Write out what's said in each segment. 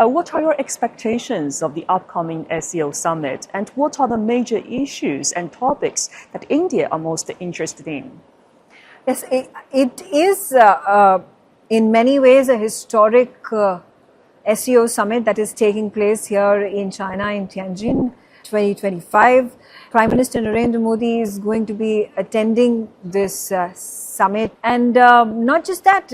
What are your expectations of the upcoming SCO Summit, and what are the major issues and topics that India are most interested in? Yes, it is in many ways a historic SCO Summit that is taking place here in China, in Tianjin, 2025. Prime Minister Narendra Modi is going to be attending this summit. And not just that,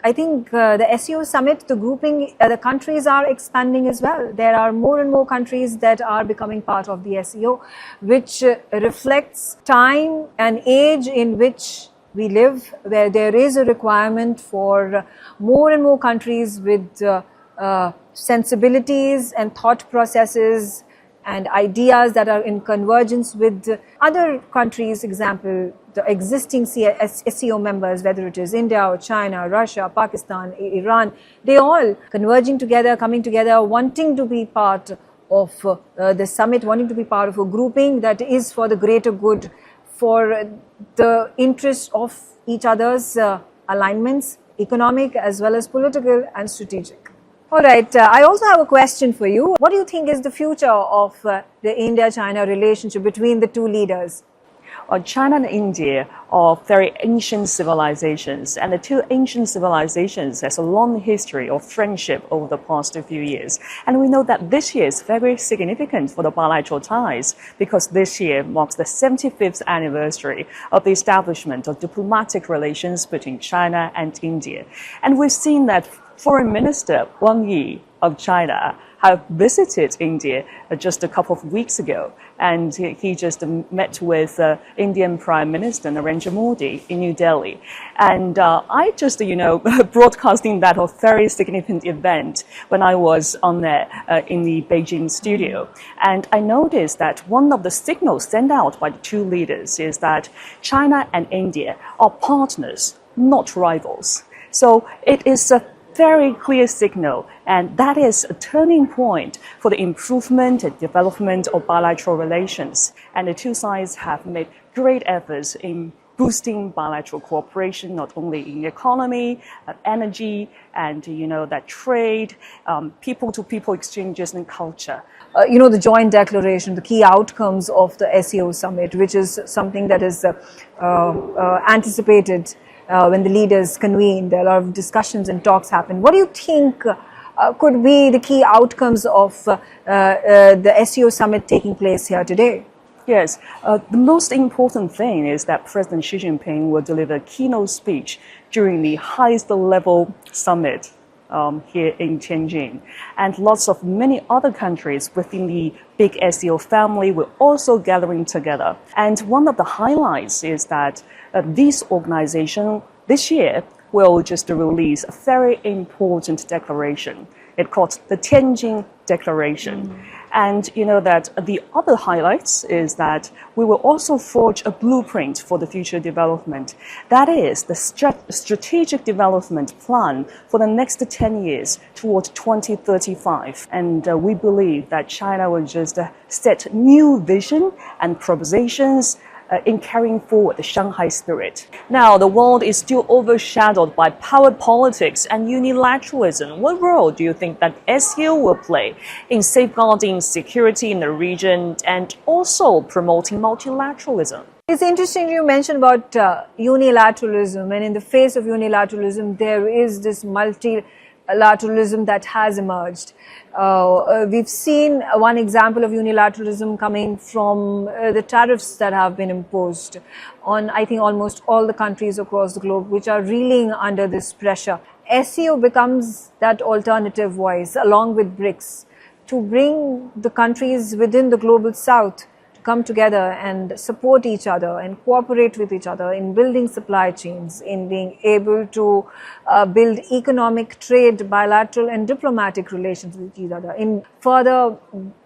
I think the SCO Summit, the grouping, the countries are expanding as well. There are more and more countries that are becoming part of the SCO, which reflects time and age in which we live, where there is a requirement for more and more countries with sensibilities and thought processes and ideas that are in convergence with other countries, example, the existing SCO members, whether it is India or China, Russia, Pakistan, Iran, they all converging together, coming together, wanting to be part of the summit, wanting to be part of a grouping that is for the greater good, for the interest of each other's alignments, economic as well as political and strategic. All right, I also have a question for you. What do you think is the future of the India-China relationship between the two leaders? China and India are very ancient civilizations, and the two ancient civilizations has a long history of friendship over the past few years. And we know that this year is very significant for the bilateral ties, because this year marks the 75th anniversary of the establishment of diplomatic relations between China and India. And we've seen that Foreign Minister Wang Yi of China have visited India just a couple of weeks ago, and he just met with Indian Prime Minister Narendra Modi in New Delhi. And I just, broadcasting that a very significant event when I was on there in the Beijing studio. And I noticed that one of the signals sent out by the two leaders is that China and India are partners, not rivals. So it is a very clear signal, and that is a turning point for the improvement and development of bilateral relations. And the two sides have made great efforts in boosting bilateral cooperation, not only in economy, energy, and that trade, people-to-people exchanges and culture. The joint declaration, the key outcomes of the SCO Summit, which is something that is anticipated when the leaders convene. There are a lot of discussions and talks happen. What do you think could be the key outcomes of the SCO Summit taking place here today? Yes, the most important thing is that President Xi Jinping will deliver a keynote speech during the highest level summit here in Tianjin. And many other countries within the big SCO family will also gathering together. And one of the highlights is that this organization this year will just release a very important declaration. It's called the Tianjin Declaration. And that the other highlights is that we will also forge a blueprint for the future development. That is the strategic development plan for the next 10 years toward 2035. And we believe that China will just set new vision and propositions in carrying forward the Shanghai spirit. Now, the world is still overshadowed by power politics and unilateralism. What role do you think that SCO will play in safeguarding security in the region and also promoting multilateralism? It's interesting you mentioned about unilateralism, and in the face of unilateralism, there is this multilateralism that has emerged. We've seen one example of unilateralism coming from the tariffs that have been imposed on, I think, almost all the countries across the globe, which are reeling under this pressure. SCO becomes that alternative voice, along with BRICS, to bring the countries within the global south come together and support each other and cooperate with each other in building supply chains, in being able to build economic, trade, bilateral and diplomatic relations with each other, in further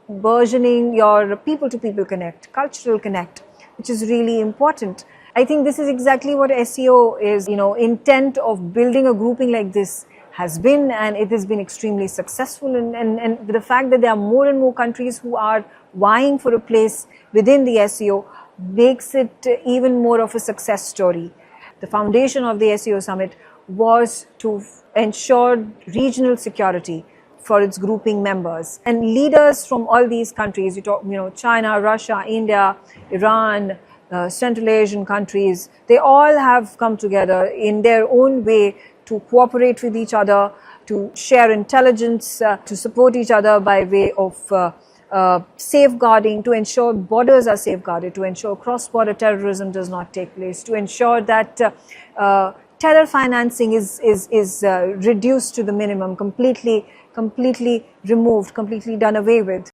burgeoning your people-to-people connect, cultural connect, which is really important. I think this is exactly what SCO is, intent of building a grouping like this has been, and it has been extremely successful. And the fact that there are more and more countries who are vying for a place within the SCO makes it even more of a success story. The foundation of the SCO Summit was to ensure regional security for its grouping members. And leaders from all these countries, China, Russia, India, Iran, Central Asian countries, they all have come together in their own way to cooperate with each other, to share intelligence, to support each other by way of safeguarding, to ensure borders are safeguarded, to ensure cross-border terrorism does not take place, to ensure that terror financing is reduced to the minimum, completely removed, completely done away with.